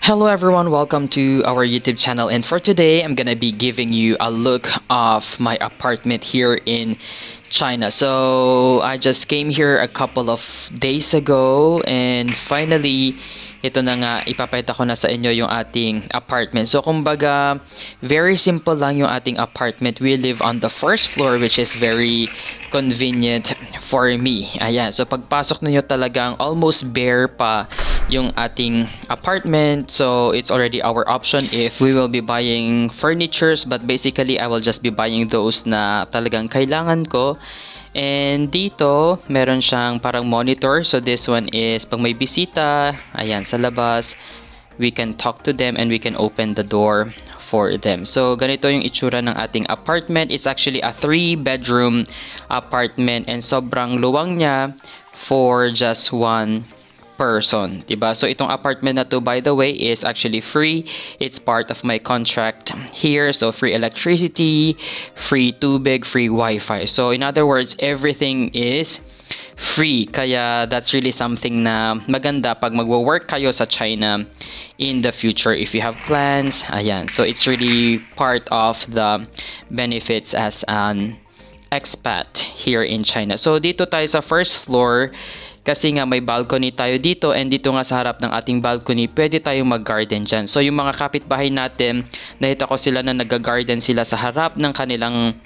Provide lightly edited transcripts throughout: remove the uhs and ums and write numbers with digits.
Hello everyone, welcome to our YouTube channel, and for today I'm gonna be giving you a look of my apartment here in China. So I just came here a couple of days ago and finally ito na nga, ipapakita ko na sa inyo yung ating apartment. So kumbaga, very simple lang yung ating apartment. We live on the first floor, which is very convenient for me. Ayan, so pagpasok niyo talagang almost bare pa yung ating apartment. So it's already our option if we will be buying furnitures, but basically I will just be buying those na talagang kailangan ko. And dito, meron siyang parang monitor. So this one is pag may bisita, ayan, sa labas, we can talk to them and we can open the door for them. So ganito yung itsura ng ating apartment. It's actually a 3-bedroom apartment and sobrang luwang niya for just one person, diba? So itong apartment na to, by the way, is actually free. It's part of my contract here. So free electricity, free tubig, free Wi-Fi. So in other words, everything is free. Kaya that's really something na maganda pag magwo-work kayo sa China in the future if you have plans. Ayan. So it's really part of the benefits as an expat here in China. So dito tayo sa first floor. Kasi nga may balcony tayo dito, and dito nga sa harap ng ating balcony, pwede tayong mag-garden dyan. So yung mga kapitbahay natin, nakita ko sila na nag-garden sila sa harap ng kanilang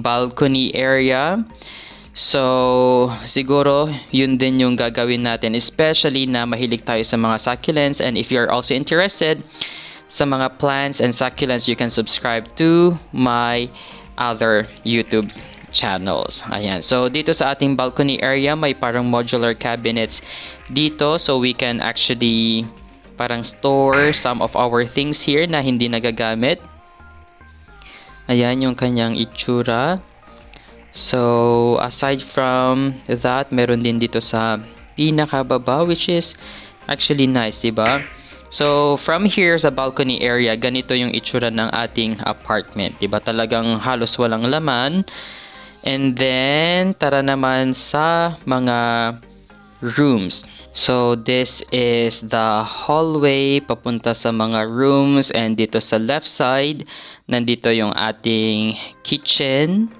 balcony area. So siguro yun din yung gagawin natin, especially na mahilig tayo sa mga succulents. And if you're also interested sa mga plants and succulents, you can subscribe to my other YouTube channels. Ayan. So dito sa ating balcony area, may parang modular cabinets dito, so we can actually parang store some of our things here na hindi nagagamit. Ayan yung kanyang itsura. So aside from that, meron din dito sa pinakababa, which is actually nice, diba? So from here sa balcony area, ganito yung itsura ng ating apartment, diba? Talagang halos walang laman. And then, tara naman sa mga rooms. So, this is the hallway papunta sa mga rooms. And dito sa left side, nandito yung ating kitchen.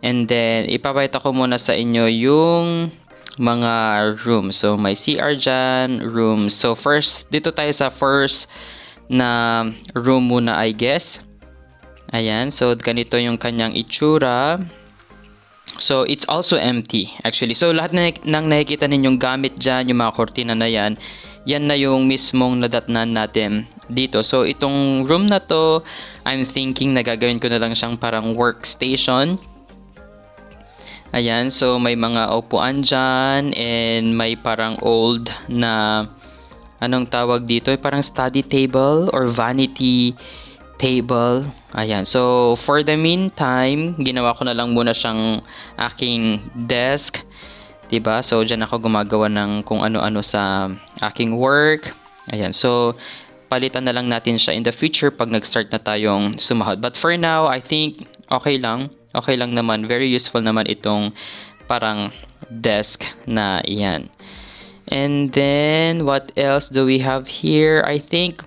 And then, ipapakita ko muna sa inyo yung mga rooms. So, may CR dyan, rooms. So, first, dito tayo sa first na room muna, I guess. Ayan. So, ganito yung kanyang itsura. So, it's also empty, actually. So, lahat ng nakikita ninyong gamit dyan, yung mga kortina na yan na yung mismong nadatnan natin dito. So, itong room na to, I'm thinking na gagawin ko na lang siyang parang workstation. Ayan, so may mga upuan dyan, and may parang old na, anong tawag dito? Parang study table or vanity table. Ayan. So, for the meantime, ginawa ko na lang muna siyang aking desk. Diba? So, dyan ako gumagawa ng kung ano-ano sa aking work. Ayan. So, palitan na lang natin siya in the future pag nag-start na tayong sumahod. But for now, I think okay lang. Okay lang naman. Very useful naman itong parang desk na iyan. And then, what else do we have here? I think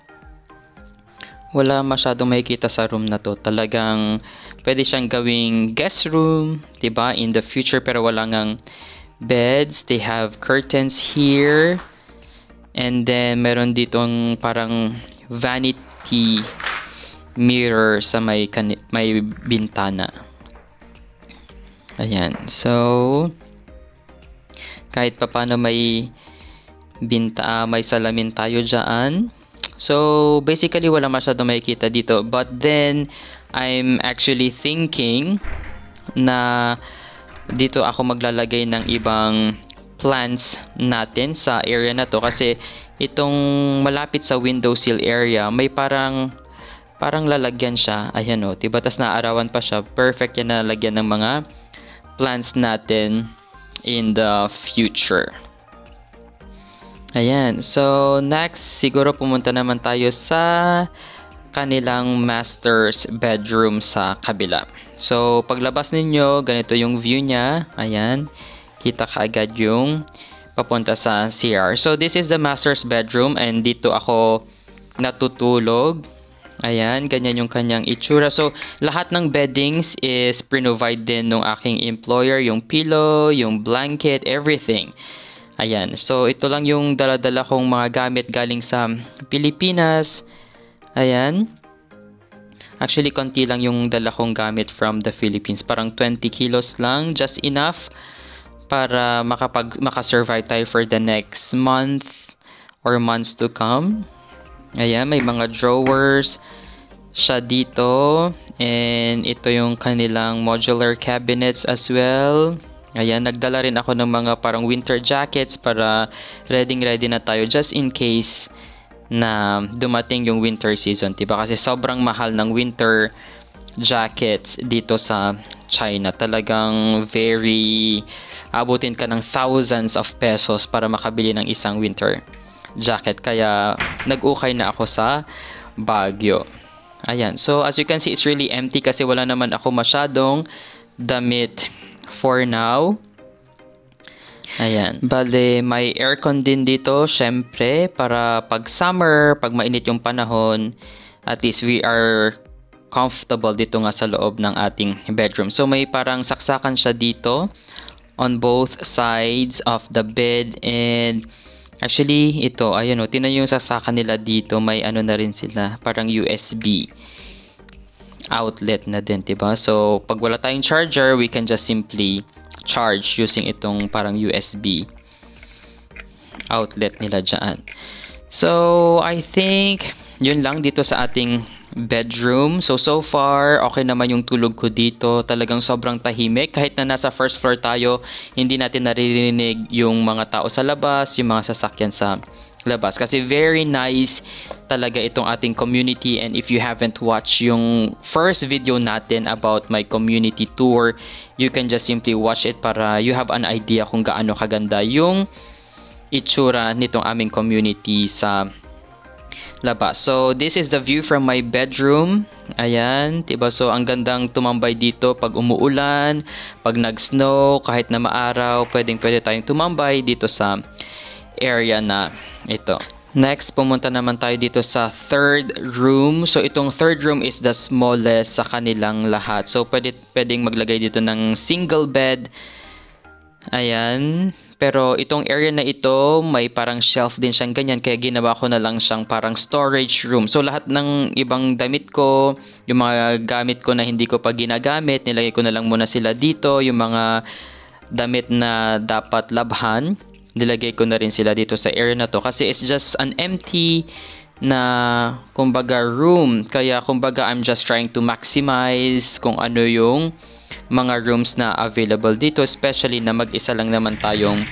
wala masyadong makikita sa room na to. Talagang pwede siyang gawing guest room, diba? In the future, pero wala ngang beds. They have curtains here. And then, meron ditong parang vanity mirror sa may bintana. Ayan. So, kahit pa paano may salamin tayo dyan. So, basically, wala masyadong makikita dito. But then, I'm actually thinking na dito ako maglalagay ng ibang plants natin sa area na to. Kasi, itong malapit sa windowsill area, may parang lalagyan siya. Ayan o, diba? Tas naarawan pa siya. Perfect yan na lalagyan ng mga plants natin in the future. Ayan. So, next, siguro pumunta naman tayo sa kanilang master's bedroom sa kabila. So, paglabas ninyo, ganito yung view niya. Ayan. Kita kaagad yung papunta sa CR. So this is the master's bedroom and dito ako natutulog. Ayan, ganyan yung kanyang itsura. So lahat ng beddings is pre-provide din ng aking employer, yung pillow, yung blanket, everything. Ayan, so ito lang yung dala-dala kong mga gamit galing sa Pilipinas. Ayan. Actually, konti lang yung dala kong gamit from the Philippines. Parang 20 kilos lang, just enough para makasurvive tayo for the next month or months to come. Ayan, may mga drawers siya dito. And ito yung kanilang modular cabinets as well. Ayan, nagdala rin ako ng mga parang winter jackets para ready na tayo just in case na dumating yung winter season, diba? Kasi sobrang mahal ng winter jackets dito sa China. Talagang abutin ka ng thousands of pesos para makabili ng isang winter jacket. Kaya nag-ukay na ako sa Baguio. Ayan. So as you can see, it's really empty kasi wala naman ako masyadong damit for now. Ayan. Bale, may aircon din dito, syempre, para pag summer, pag mainit yung panahon, at least we are comfortable dito nga sa loob ng ating bedroom. So may parang saksakan siya dito on both sides of the bed. And actually, ito, ayun o, tinan yung saksakan nila dito. May ano na rin sila, parang USB outlet na din, diba? So, pag wala tayong charger, we can just simply charge using itong parang USB outlet nila dyan. So, I think, yun lang dito sa ating bedroom. So far, okay naman yung tulog ko dito. Talagang sobrang tahimik. Kahit na nasa first floor tayo, hindi natin naririnig yung mga tao sa labas, yung mga sasakyan sa labas. Kasi very nice talaga itong ating community. And if you haven't watched yung first video natin about my community tour, you can just simply watch it para you have an idea kung gaano kaganda yung itsura nitong aming community sa labas. So, this is the view from my bedroom. Ayan, diba? So, ang gandang tumambay dito pag umuulan, pag nag-snow, kahit na maaraw, pwede tayong tumambay dito sa area na ito. Next, pumunta naman tayo dito sa third room. So, itong third room is the smallest sa kanilang lahat. So, pwedeng maglagay dito ng single bed. Ayan. Pero itong area na ito, may parang shelf din siyang ganyan. Kaya ginawa ko na lang siyang parang storage room. So lahat ng ibang damit ko, yung mga gamit ko na hindi ko pa ginagamit, nilagay ko na lang muna sila dito. Yung mga damit na dapat labhan, nilagay ko na rin sila dito sa area na to. Kasi it's just an empty na kumbaga room. Kaya kumbaga I'm just trying to maximize kung ano yung mga rooms na available dito, especially na mag-isa lang naman tayong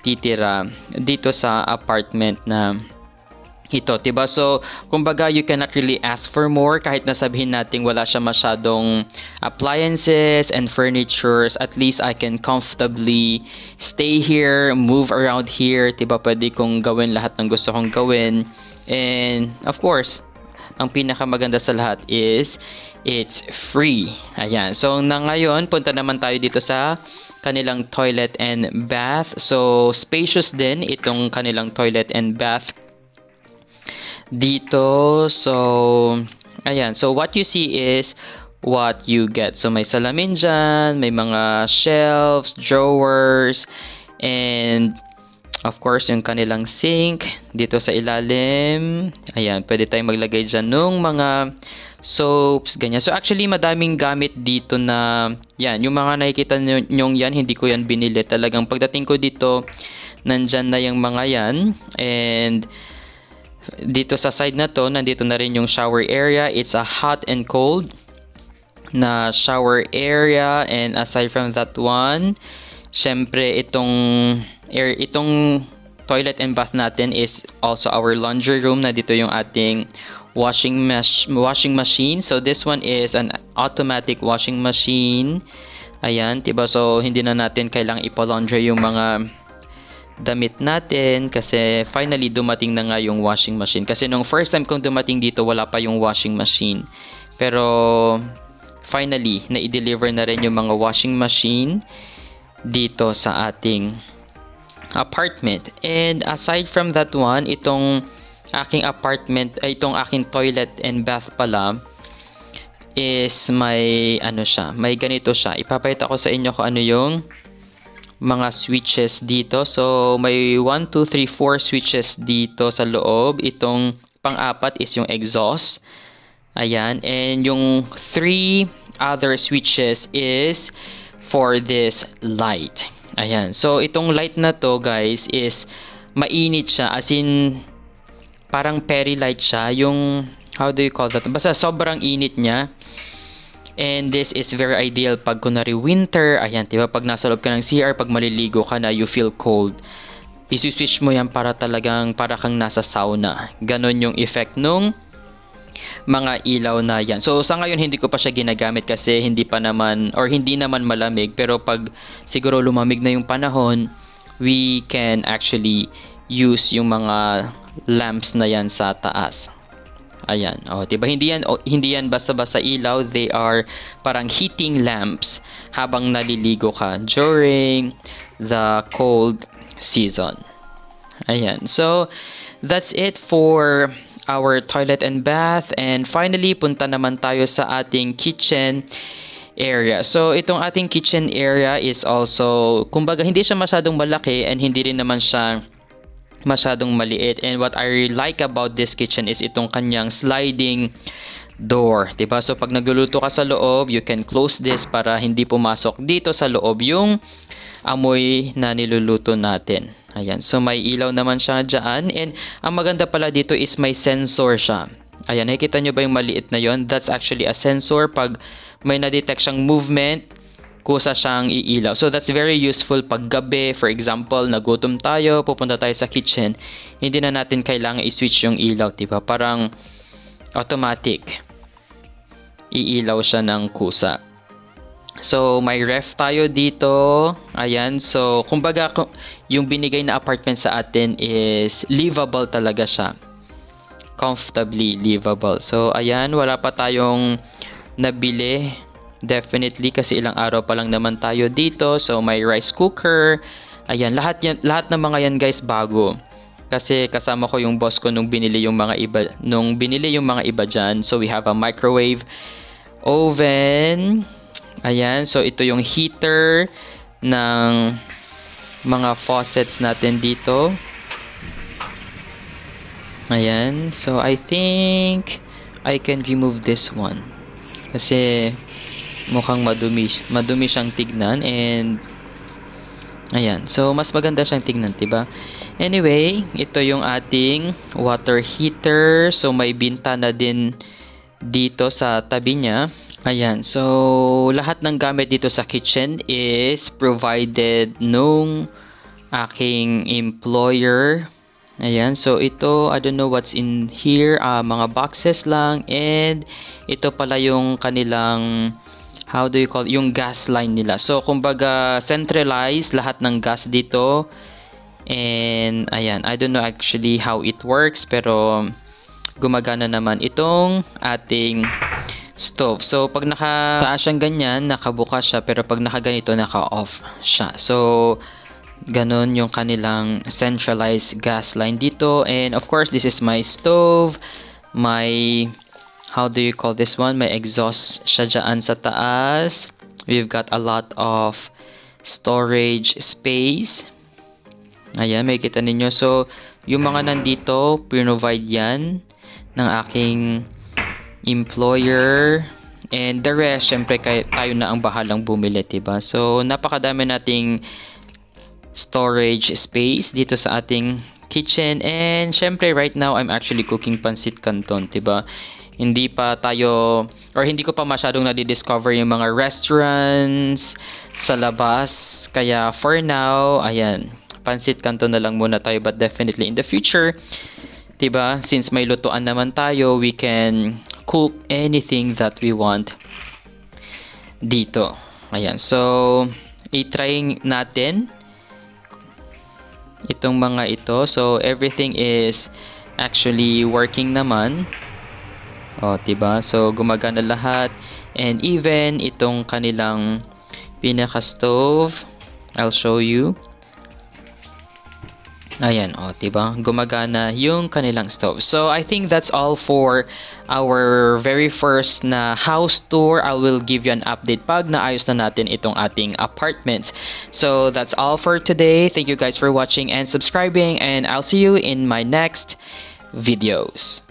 titira dito sa apartment na ito, diba? So, kumbaga, you cannot really ask for more kahit na sabihin natin wala siya masyadong appliances and furnitures. At least I can comfortably stay here, move around here, diba? Pwede kong gawin lahat ng gusto kong gawin. And, of course, ang pinakamaganda sa lahat is it's free. Ayan. So, ngayon, punta naman tayo dito sa kanilang toilet and bath. So, spacious din itong kanilang toilet and bath dito. So, ayan. So, what you see is what you get. So, may salamin dyan, may mga shelves, drawers, and of course, yung kanilang sink dito sa ilalim. Ayan, pwede tayong maglagay dyan nung mga soaps, ganyan. So, actually, madaming gamit dito na, yan, yung mga nakikita nyong yan, hindi ko yan binili. Talagang pagdating ko dito, nandyan na yung mga yan. And, dito sa side na to, nandito na rin yung shower area. It's a hot and cold na shower area. And aside from that one, syempre, itong toilet and bath natin is also our laundry room. Na dito yung ating washing machine. So this one is an automatic washing machine. Ayan, diba? So hindi na natin kailangang ipa-laundry yung mga damit natin kasi finally dumating na nga yung washing machine. Kasi nung first time kong dumating dito, wala pa yung washing machine. Pero finally, na-i-deliver na rin yung mga washing machine dito sa ating apartment. And aside from that one, itong aking apartment, itong aking toilet and bath pala is may ano siya, may ganito siya. Ipapakita ko sa inyo kung ano yung mga switches dito. So may 1, 2, 3, 4 switches dito sa loob. Itong pang-apat is yung exhaust. Ayan, and yung 3 other switches is for this light. Ayan, so itong light na to guys is mainit siya, as in parang peri light siya, yung how do you call that? Basta sobrang init niya. And this is very ideal pag kunwari winter. Ayan, diba? Pag nasa loob ka ng CR, pag maliligo ka na, you feel cold. Isi-switch mo yan para talagang para kang nasa sauna. Ganon yung effect nung mga ilaw na yan. So sa ngayon hindi ko pa siya ginagamit kasi hindi pa naman or hindi naman malamig, pero pag siguro lumamig na yung panahon, we can actually use yung mga lamps na yan sa taas. Ayan, oh, diba? Hindi yan basta-basta ilaw. They are parang heating lamps habang naliligo ka during the cold season. Ayan, so that's it for our toilet and bath. And finally, punta naman tayo sa ating kitchen area. So itong ating kitchen area is also, kumbaga hindi siya masyadong malaki and hindi rin naman siya masyadong maliit. And what I really like about this kitchen is itong kanyang sliding door, diba? So pag nagluluto ka sa loob, you can close this para hindi pumasok dito sa loob yung amoy na niluluto natin. Ayan, so may ilaw naman siya dyan. And ang maganda pala dito is may sensor siya. Ayan, nakikita nyo ba yung maliit na yon? That's actually a sensor. Pag may na-detect siyang movement, kusa siyang iilaw. So that's very useful pag gabi. For example, nagutom tayo, pupunta tayo sa kitchen, hindi na natin kailangan i-switch yung ilaw, diba? Parang automatic iilaw siya ng kusa. So may ref tayo dito. Ayan, so kumbaga yung binigay na apartment sa atin is livable talaga siya. Comfortably livable. So ayan, wala pa tayong nabili. Definitely kasi ilang araw pa lang naman tayo dito. So may rice cooker. Ayan, lahat ng mga yan guys bago. Kasi kasama ko yung boss ko nung binili yung mga iba diyan. So we have a microwave, oven. Ayan, so ito yung heater ng mga faucets natin dito. Ayan, so I think I can remove this one. Kasi mukhang madumi siyang tignan, and ayan, so mas maganda siyang tignan, diba? Anyway, ito yung ating water heater. So may bintana din dito sa tabi niya. Ayan, so lahat ng gamit dito sa kitchen is provided nung aking employer. Ayan, so ito, I don't know what's in here, mga boxes lang, and ito pala yung kanilang, how do you call it, yung gas line nila. So kumbaga centralized lahat ng gas dito. And ayan, I don't know actually how it works, pero gumagana naman itong ating stove. So pag nakataas siyang ganyan, nakabukas siya, pero pag nakaganito, naka-off siya. So ganun yung kanilang centralized gas line dito. And of course, this is my stove. My, how do you call this one? May exhaust siya dyan sa taas. We've got a lot of storage space. Ayan, may kita ninyo. So yung mga nandito, provide yan ng aking employer, and the rest syempre tayo na ang bahalang bumili, diba? So napakadami nating storage space dito sa ating kitchen. And syempre right now I'm actually cooking pancit canton, diba? Hindi pa tayo, or hindi ko pa masyadong nadidiscover yung mga restaurants sa labas, kaya for now, ayan, pancit canton na lang muna tayo. But definitely in the future, diba, since may lutuan naman tayo, we can cook anything that we want dito. Ayan, so i-try natin itong mga ito. So everything is actually working naman. O, diba? So gumagana lahat. And even itong kanilang pinaka stove, I'll show you. Ayan, oh, 'di ba? Gumagana yung kanilang stove. So, I think that's all for our very first na house tour. I will give you an update pag naayos na natin itong ating apartment. So, that's all for today. Thank you guys for watching and subscribing, and I'll see you in my next videos.